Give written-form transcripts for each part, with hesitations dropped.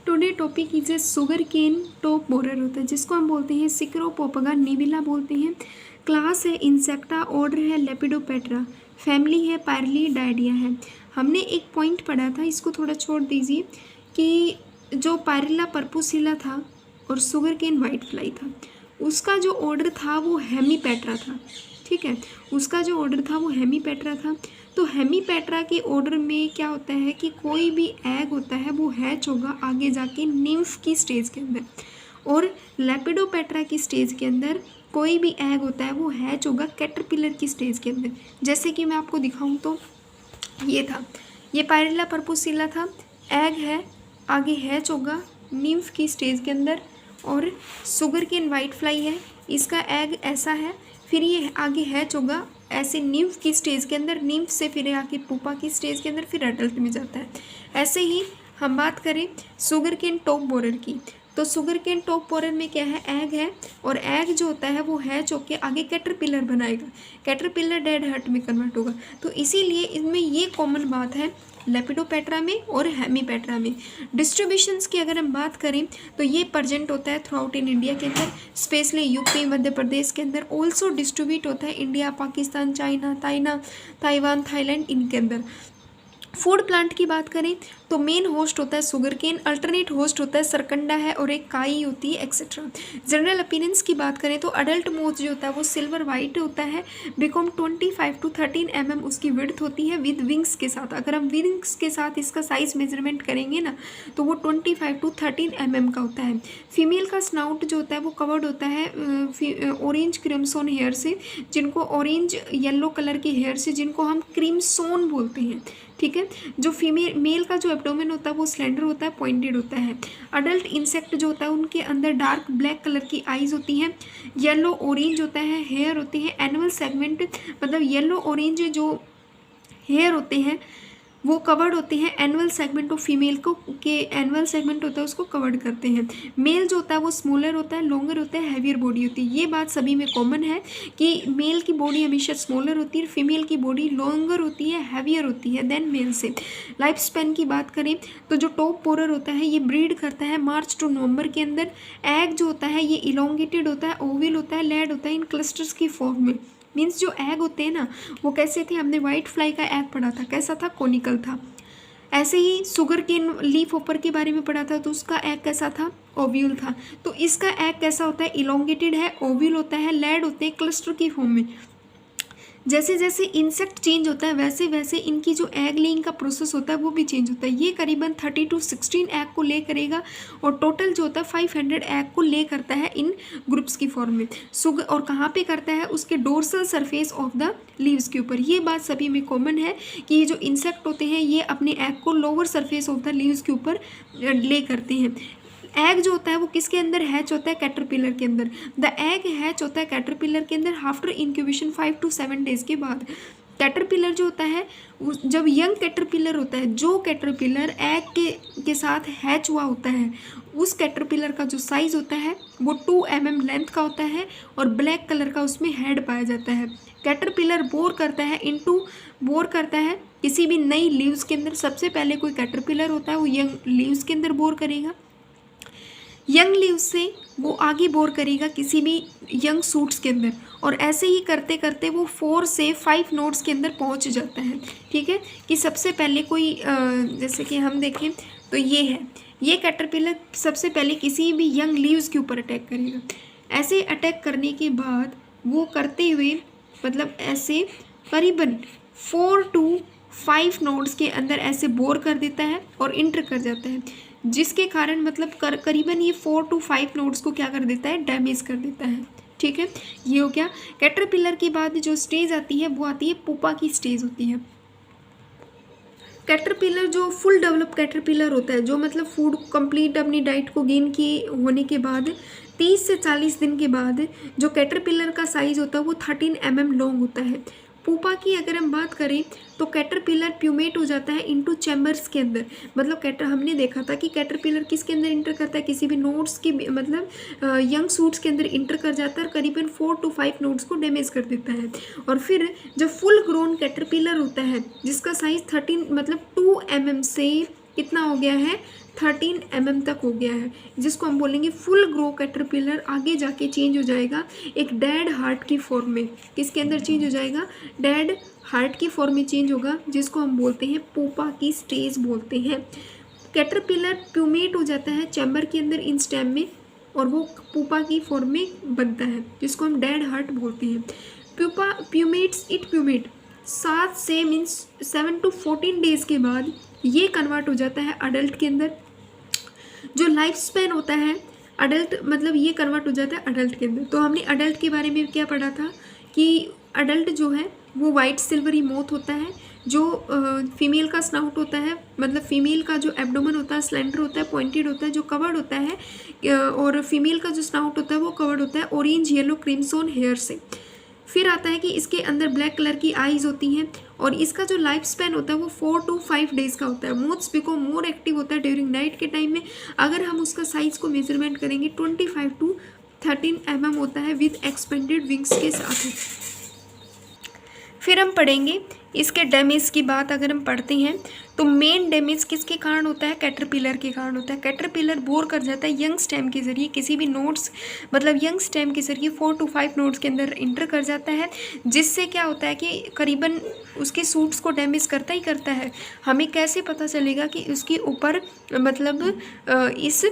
Today topic is a sugar cane top borer होता है जिसको हम बोलते हैं सिक्रोपोपगा निविला बोलते हैं। क्लास है इंसेक्टा, ऑर्डर है लेपिडोपेट्रा, फैमिली है पायरलीडाइडिया है। हमने एक पॉइंट पढ़ा था, इसको थोड़ा छोड़ दीजिए, कि जो पायरिला पर्पुसिला था और शुगर केन वाइट फ्लाई था, उसका जो ऑर्डर था वो हेमीपेट्रा था। ठीक है, उसका जो ऑर्डर था वो हेमीपेट्रा था। तो हेमीपेट्रा के ऑर्डर में क्या होता है कि कोई भी एग होता है वो हैच होगा आगे जाके निम्फ की स्टेज के अंदर, और लेपिडोपेट्रा की स्टेज के अंदर कोई भी एग होता है वो हैच होगा कैटरपिलर की स्टेज के अंदर। जैसे कि मैं आपको दिखाऊं तो ये था, ये पायरिला पर्पुसिला था, एग है आगे हैच होगा निम्फ की स्टेज के अंदर, और शुगर केन वाइट फ्लाई है, इसका एग ऐसा है, फिर ये आगे हैच होगा ऐसे निम्फ की स्टेज के अंदर, निम्फ से फिर आके पुपा की स्टेज के अंदर, फिर अडल्ट में जाता है। ऐसे ही हम बात करें शुगर केन टॉप बोरर की, तो शुगर केन टॉप बोरर में क्या है, एग है, और एग जो होता है वो हैच होके आगे कैटरपिलर बनाएगा, कैटरपिलर डेड हर्ट में कन्वर्ट होगा। तो इसीलिए इसमें ये कॉमन बात है लेपिडोपेट्रा में और हेमीपेट्रा में। डिस्ट्रीब्यूशंस की अगर हम बात करें तो ये प्रेजेंट होता है थ्रू आउट इन इंडिया के अंदर, स्पेशली यूपी मध्य प्रदेश के अंदर। ऑल्सो डिस्ट्रीब्यूट होता है India, Pakistan, China, Taiwan, Thailand, इनके अंदर। फूड प्लांट की बात करें तो मेन होस्ट होता है शुगर केन, अल्टरनेट होस्ट होता है सरकंडा है, और एक काई होती है, एक्सेट्रा। जनरल अपीयरेंस की बात करें तो अडल्ट मोथ जो होता है वो सिल्वर वाइट होता है, बिकॉम 25 to 13 mm उसकी विड्थ होती है विद विंग्स के साथ। अगर हम विंग्स के साथ इसका साइज मेजरमेंट करेंगे ना तो वो 25 to 13 mm का होता है। फीमेल का स्नाउट जो होता है वो कवर्ड होता है ऑरेंज क्रिमसोन हेयर से, जिनको ऑरेंज येलो कलर के हेयर से, जिनको हम क्रिमसोन बोलते हैं। ठीक है, जो मेल का जो एब्डोमेन होता है वो स्लेंडर होता है, पॉइंटेड होता है। अडल्ट इंसेक्ट जो होता है उनके अंदर डार्क ब्लैक कलर की आईज होती हैं, येलो ऑरेंज होता है, हेयर होते हैं, एनुअल सेगमेंट मतलब येलो ऑरेंज जो हेयर होते हैं वो कवर्ड होते हैं एनुअल सेगमेंट ऑफ फीमेल को, के एनुअल सेगमेंट होता है उसको कवर्ड करते हैं। मेल जो होता है वो स्मॉलर होता है, लॉन्गर होता है, हैवियर बॉडी होती है। ये बात सभी में कॉमन है कि मेल की बॉडी हमेशा स्मॉलर होती है, फीमेल की बॉडी लॉन्गर होती है, हैवियर होती है देन मेल से। लाइफ स्पैन की बात करें तो जो टॉप बोरर होता है ये ब्रीड करता है मार्च टू नवंबर के अंदर। एग जो होता है ये इलोंगेटेड होता है, ओविल होता है, लेड होता है इन क्लस्टर्स की फॉर्म में। मीन्स जो एग होते हैं ना वो कैसे थे, हमने वाइट फ्लाई का एग पढ़ा था, कैसा था, कोनिकल था। ऐसे ही शुगर केन लीफ होपर के बारे में पढ़ा था तो उसका एग कैसा था, ओव्यूल था। तो इसका एग कैसा होता है, इलोंगेटेड है, ओव्यूल होता है, लेड होते हैं क्लस्टर की फॉर्म में। जैसे जैसे इंसेक्ट चेंज होता है वैसे वैसे इनकी जो एग लेइंग का प्रोसेस होता है वो भी चेंज होता है। ये करीबन 30 to 16 एग को ले करेगा, और टोटल जो होता है 500 एग को ले करता है इन ग्रुप्स की फॉर्म में। शुगर और कहाँ पे करता है, उसके dorsal surface of the leaves के ऊपर। ये बात सभी में कॉमन है कि ये जो इंसेक्ट होते हैं ये अपने एग को lower surface of the leaves के ऊपर ले करते हैं। एग जो होता है वो किसके अंदर हैच होता है, कैटरपिलर के अंदर। द एग हैच होता है कैटरपिलर के अंदर आफ्टर इंक्यूबेशन 5 to 7 days के बाद। कैटरपिलर जो होता है जब यंग कैटरपिलर होता है, जो कैटरपिलर एग के साथ हैच हुआ होता है, उस कैटरपिलर का जो साइज होता है वो 2 mm लेंथ का होता है, और ब्लैक कलर का उसमें हेड पाया जाता है। कैटरपिलर बोर करता है किसी भी नई लीव्स के अंदर। सबसे पहले कोई कैटरपिलर होता है वो यंग लीव्स के अंदर बोर करेगा, यंग लीव्स से वो आगे बोर करेगा किसी भी यंग सूट्स के अंदर, और ऐसे ही करते करते वो 4 से 5 नोड्स के अंदर पहुंच जाता है। ठीक है, कि सबसे पहले कोई जैसे कि हम देखें तो ये है, ये कैटरपिलर सबसे पहले किसी भी यंग लीव्स के ऊपर अटैक करेगा। ऐसे अटैक करने के बाद वो करते हुए मतलब ऐसे करीबन 4 to 5 नोड्स के अंदर ऐसे बोर कर देता है और इंटर कर जाता है, जिसके कारण मतलब करीबन ये 4 to 5 नोड्स को क्या कर देता है, डैमेज कर देता है। ठीक है, ये हो गया। कैटरपिलर के बाद जो स्टेज आती है वो आती है पुपा की स्टेज होती है। कैटरपिलर जो फुल डेवलप कैटरपिलर होता है, जो मतलब फूड कंप्लीट अपनी डाइट को गेन किए होने के बाद 30 से 40 दिन के बाद जो कैटरपिलर का साइज होता है वो 13 mm लॉन्ग होता है। पुपा की अगर हम बात करें तो कैटरपिलर प्यूमेट हो जाता है इनटू चैम्बर्स के अंदर। मतलब हमने देखा था कि कैटरपिलर किसके अंदर इंटर करता है, किसी भी नोड्स की मतलब यंग सूट्स के अंदर इंटर कर जाता है और करीबन 4 to 5 नोड्स को डैमेज कर देता है। और फिर जब फुल ग्रोन कैटरपिलर होता है जिसका साइज 13 मतलब 2 mm से कितना हो गया है 13 mm तक हो गया है, जिसको हम बोलेंगे फुल ग्रो कैटरपिलर आगे जाके चेंज हो जाएगा एक डेड हार्ट की फॉर्म में। किसके अंदर चेंज हो जाएगा? डेड हार्ट की फॉर्म में चेंज होगा, जिसको हम बोलते हैं पुपा की स्टेज बोलते हैं। कैटरपिलर प्यूमेट हो जाता है चैम्बर के अंदर इन स्टेम में, और वो पुपा की फॉर्म में बनता है, जिसको हम डेड हार्ट बोलते हैं। प्यूपा प्यूमेट्स इट प्यूमेट 7 से मीन्स 7 to 14 डेज के बाद ये कन्वर्ट हो जाता है अडल्ट के अंदर। जो लाइफ स्पैन होता है अडल्ट, मतलब ये कन्वर्ट हो जाता है अडल्ट के अंदर। तो हमने अडल्ट के बारे में क्या पढ़ा था कि अडल्ट जो है वो वाइट सिल्वरी मोथ होता है, जो फीमेल का स्नाउट होता है, मतलब फीमेल का जो एब्डोमेन होता है स्लेंडर होता है, पॉइंटेड होता है, जो कवर्ड होता है, और फीमेल का जो स्नाउट होता है वो कवर्ड होता है ऑरेंज येलो क्रिम्सोन हेयर से। फिर आता है कि इसके अंदर ब्लैक कलर की आईज होती हैं, और इसका जो लाइफ स्पैन होता है वो 4 to 5 डेज का होता है। मोथ्स बिकॉम मोर एक्टिव होता है ड्यूरिंग नाइट के टाइम में। अगर हम उसका साइज को मेजरमेंट करेंगे 25 to 13 mm होता है विद एक्सपेंडेड विंग्स के साथ। फिर हम पढ़ेंगे इसके डैमेज की बात। अगर हम पढ़ते हैं तो मेन डैमेज किसके कारण होता है? कैटरपिलर के कारण होता है। कैटरपिलर बोर कर जाता है यंग स्टेम के जरिए, किसी भी नोड्स मतलब यंग स्टेम के जरिए 4 to 5 नोड्स के अंदर इंटर कर जाता है, जिससे क्या होता है कि करीबन उसके सूट्स को डैमेज करता ही करता है। हमें कैसे पता चलेगा कि उसके ऊपर मतलब इस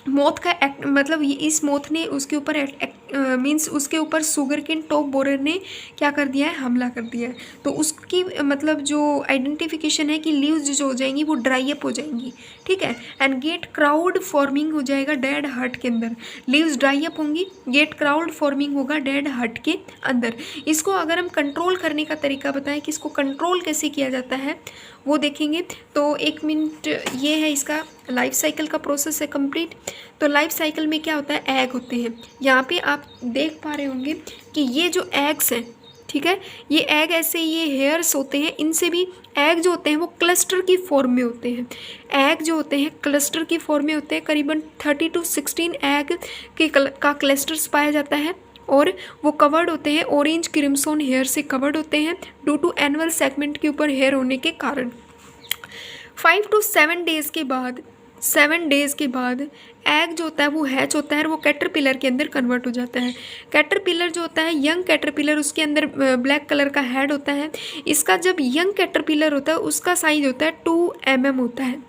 मोथ का एक्ट मतलब इस मोथ ने उसके ऊपर मीन्स उसके ऊपर सुगर केन टॉप बोरर ने क्या कर दिया है? हमला कर दिया है। तो उसकी मतलब जो आइडेंटिफिकेशन है कि लीव्स जो हो जाएंगी वो ड्राई अप हो जाएंगी, ठीक है। एंड गेट क्राउड फॉर्मिंग हो जाएगा डेड हार्ट के अंदर। लीव्स ड्राई अप होंगी, गेट क्राउड फॉर्मिंग होगा डेड हार्ट के अंदर। इसको अगर हम कंट्रोल करने का तरीका बताएं कि इसको कंट्रोल कैसे किया जाता है वो देखेंगे। तो 1 मिनट ये है इसका लाइफ साइकिल का प्रोसेस है कंप्लीट। तो लाइफ साइकिल में क्या होता है? एग होते हैं। यहाँ पे आप देख पा रहे होंगे कि ये जो एग्स हैं, ठीक है, ये एग ऐसे ये हेयर्स होते हैं, इनसे भी एग जो होते हैं वो क्लस्टर की फॉर्म में होते हैं। एग जो होते हैं क्लस्टर की फॉर्म में होते हैं। करीबन 30 to 16 एग का क्लस्टर्स पाया जाता है, और वो कवर्ड होते हैं ऑरेंज क्रिम्सोन हेयर से कवर्ड होते हैं ड्यू टू एनुअल सेगमेंट के ऊपर हेयर होने के कारण। 5 to 7 डेज़ के बाद 7 डेज़ के बाद एग जो होता है वो हैच होता है और वो कैटरपिलर के अंदर कन्वर्ट हो जाता है। कैटरपिलर जो होता है यंग कैटरपिलर, उसके अंदर ब्लैक कलर का हेड होता है। इसका जब यंग कैटरपिलर होता है उसका साइज होता है 2 mm होता है।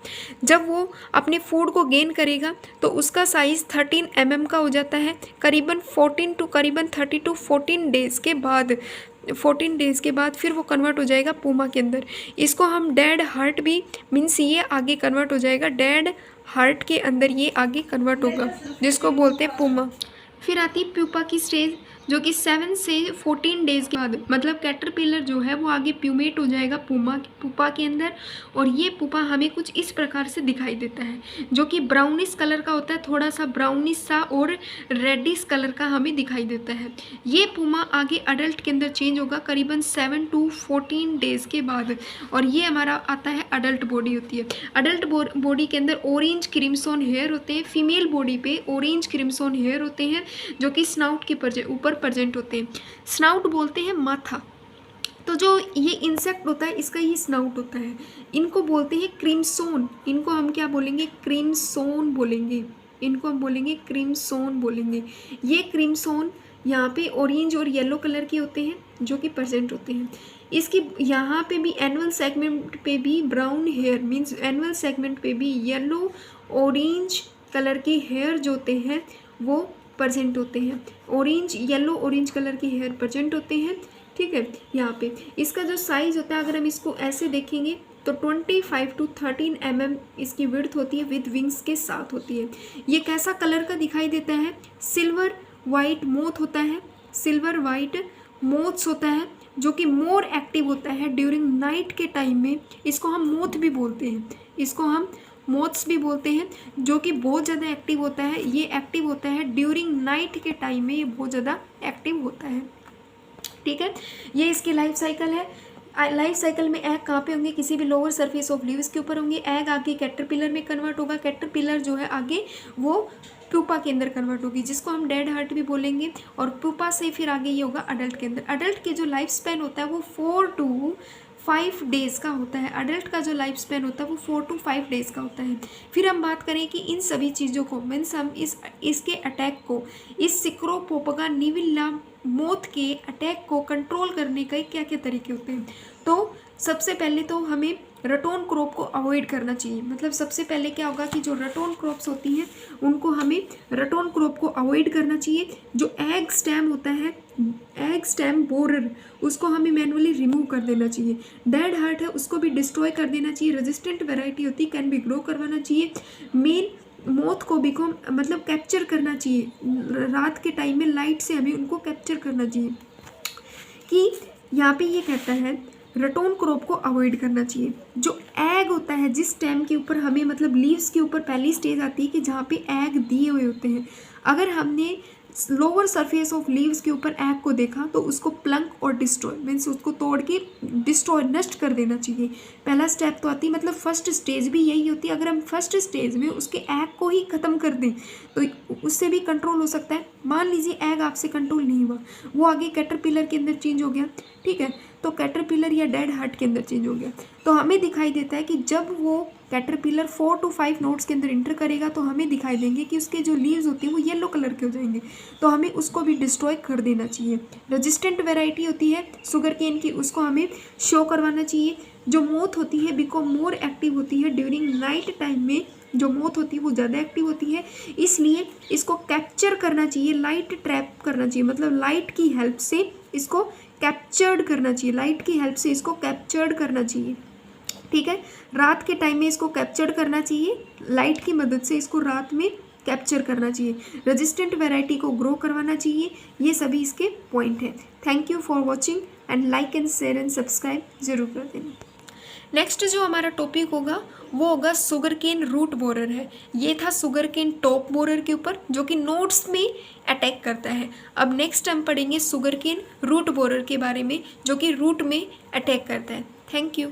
जब वो अपने फूड को गेन करेगा तो उसका साइज़ 13 mm का हो जाता है। करीबन 30 to 14 डेज़ के बाद 14 डेज़ के बाद फिर वो कन्वर्ट हो जाएगा पूमा के अंदर। इसको हम डेड हार्ट भी मीन्स ये आगे कन्वर्ट हो जाएगा डेड हार्ट के अंदर, ये आगे कन्वर्ट होगा, जिसको बोलते हैं पूमा। फिर आती है प्यूपा की स्टेज, जो कि 7 से 14 डेज़ के बाद मतलब कैटरपिलर जो है वो आगे प्यूमेट हो जाएगा पुपा के अंदर। और ये पुपा हमें कुछ इस प्रकार से दिखाई देता है, जो कि ब्राउनिश कलर का होता है, थोड़ा सा ब्राउनिश सा और रेडिश कलर का हमें दिखाई देता है। ये पुमा आगे अडल्ट के अंदर चेंज होगा करीबन 7 to 14 डेज़ के बाद, और ये हमारा आता है अडल्ट बॉडी होती है। अडल्ट बॉडी के अंदर ऑरेंज क्रिम्सोन हेयर होते हैं। फीमेल बॉडी पे ऑरेंज क्रिम्सोन हेयर होते हैं, जो कि स्नाउट के ऊपर प्रेजेंट होते हैं। स्नाउट बोलते हैं माथा। तो जो ये इंसेक्ट होता है इसका ये स्नाउट होता है, इनको बोलते हैं क्रिम्सोन। इनको हम क्या बोलेंगे? क्रिम्सोन बोलेंगे। इनको हम बोलेंगे क्रिम्सोन बोलेंगे। ये क्रिम्सोन यहाँ पे ऑरेंज और येलो कलर के होते हैं, जो कि प्रेजेंट होते हैं। इसकी यहाँ पे भी एनुअल सेगमेंट पे भी brown hair means annual segment पे भी येलो ऑरेंज कलर के हेयर जो होते हैं वो प्रेजेंट होते हैं। ऑरेंज येलो ऑरेंज कलर के हेयर प्रेजेंट होते हैं, ठीक है। यहाँ पे इसका जो साइज़ होता है अगर हम इसको ऐसे देखेंगे तो 25 to 13 mm इसकी विड्थ होती है, विद विंग्स के साथ होती है। ये कैसा कलर का दिखाई देता है? सिल्वर वाइट मोथ होता है, सिल्वर वाइट मोथ्स होता है, जो कि मोर एक्टिव होता है ड्यूरिंग नाइट के टाइम में। इसको हम मोथ भी बोलते हैं, इसको हम मोथ्स भी बोलते हैं, जो कि बहुत ज़्यादा एक्टिव होता है। ये एक्टिव होता है ड्यूरिंग नाइट के टाइम में, ये बहुत ज़्यादा एक्टिव होता है, ठीक है। ये इसकी लाइफ साइकिल है। लाइफ साइकिल में एग कहाँ पे होंगे? किसी भी लोअर सरफेस ऑफ लीव्स के ऊपर होंगे। एग आगे कैटरपिलर में कन्वर्ट होगा, कैटरपिलर जो है आगे वो प्यूपा के अंदर कन्वर्ट होगी, जिसको हम डेड हार्ट भी बोलेंगे। और प्यूपा से फिर आगे ये होगा अडल्ट के अंदर। अडल्ट की जो लाइफ स्पैन होता है वो 4 to 5 डेज़ का होता है। अडल्ट का जो लाइफ स्पैन होता है वो 4 to 5 डेज़ का होता है। फिर हम बात करें कि इन सभी चीज़ों को मीन्स हम इसके अटैक को, इस सिक्रोपोपगा निविला मोथ के अटैक को कंट्रोल करने के क्या क्या तरीके होते हैं। तो सबसे पहले तो हमें रटोन क्रॉप को अवॉइड करना चाहिए। मतलब सबसे पहले क्या होगा कि जो रटोन क्रॉप्स होती हैं उनको हमें रटोन क्रॉप को अवॉइड करना चाहिए। जो एग स्टेम होता है, एग स्टेम बोरर, उसको हमें मैनुअली रिमूव कर देना चाहिए। डेड हार्ट है उसको भी डिस्ट्रॉय कर देना चाहिए। रेजिस्टेंट वैरायटी होती है कैन बी ग्रो करवाना चाहिए। मेन मोथ को भी को मतलब कैप्चर करना चाहिए। रात के टाइम में लाइट से हमें उनको कैप्चर करना चाहिए। कि यहाँ पे ये कहता है रटोन क्रॉप को अवॉइड करना चाहिए। जो एग होता है जिस स्टेम के ऊपर हमें मतलब लीव्स के ऊपर पहली स्टेज आती है कि जहाँ पे एग दिए हुए होते हैं, अगर हमने लोअर सरफेस ऑफ लीव्स के ऊपर एग को देखा तो उसको प्लंक और डिस्ट्रॉय मीन्स उसको तोड़ के डिस्ट्रॉय नष्ट कर देना चाहिए। पहला स्टेप तो आती है, मतलब फर्स्ट स्टेज भी यही होती है। अगर हम फर्स्ट स्टेज में उसके एग को ही ख़त्म कर दें तो उससे भी कंट्रोल हो सकता है। मान लीजिए एग आपसे कंट्रोल नहीं हुआ, वो आगे कैटरपिलर के अंदर चेंज हो गया, ठीक है, तो कैटरपिलर या डेड हार्ट के अंदर चेंज हो गया, तो हमें दिखाई देता है कि जब वो कैटरपिलर 4 to 5 नोड्स के अंदर इंटर करेगा तो हमें दिखाई देंगे कि उसके जो लीव्स होती हैं वो येलो कलर के हो जाएंगे, तो हमें उसको भी डिस्ट्रॉय कर देना चाहिए। रेजिस्टेंट वैरायटी होती है शुगर केन की, उसको हमें शो करवाना चाहिए। जो मोथ होती है बिकॉम मोर एक्टिव होती है ड्यूरिंग नाइट टाइम में, जो मोथ होती है वो ज़्यादा एक्टिव होती है, इसलिए इसको कैप्चर करना चाहिए, लाइट ट्रैप करना चाहिए, मतलब लाइट की हेल्प से इसको कैप्चर्ड करना चाहिए, लाइट की हेल्प से इसको कैप्चर्ड करना चाहिए, ठीक है। रात के टाइम में इसको कैप्चर्ड करना चाहिए, लाइट की मदद से इसको रात में कैप्चर करना चाहिए। रेजिस्टेंट वैरायटी को ग्रो करवाना चाहिए। ये सभी इसके पॉइंट हैं। Thank you for watching and like and share and subscribe जरूर कर देना। नेक्स्ट जो हमारा टॉपिक होगा वो होगा शुगर केन रूट बोरर है। ये था शुगर केन टॉप बोरर के ऊपर जो कि नोड्स में अटैक करता है। अब नेक्स्ट हम पढ़ेंगे शुगर केन रूट बोरर के बारे में जो कि रूट में अटैक करता है। Thank you.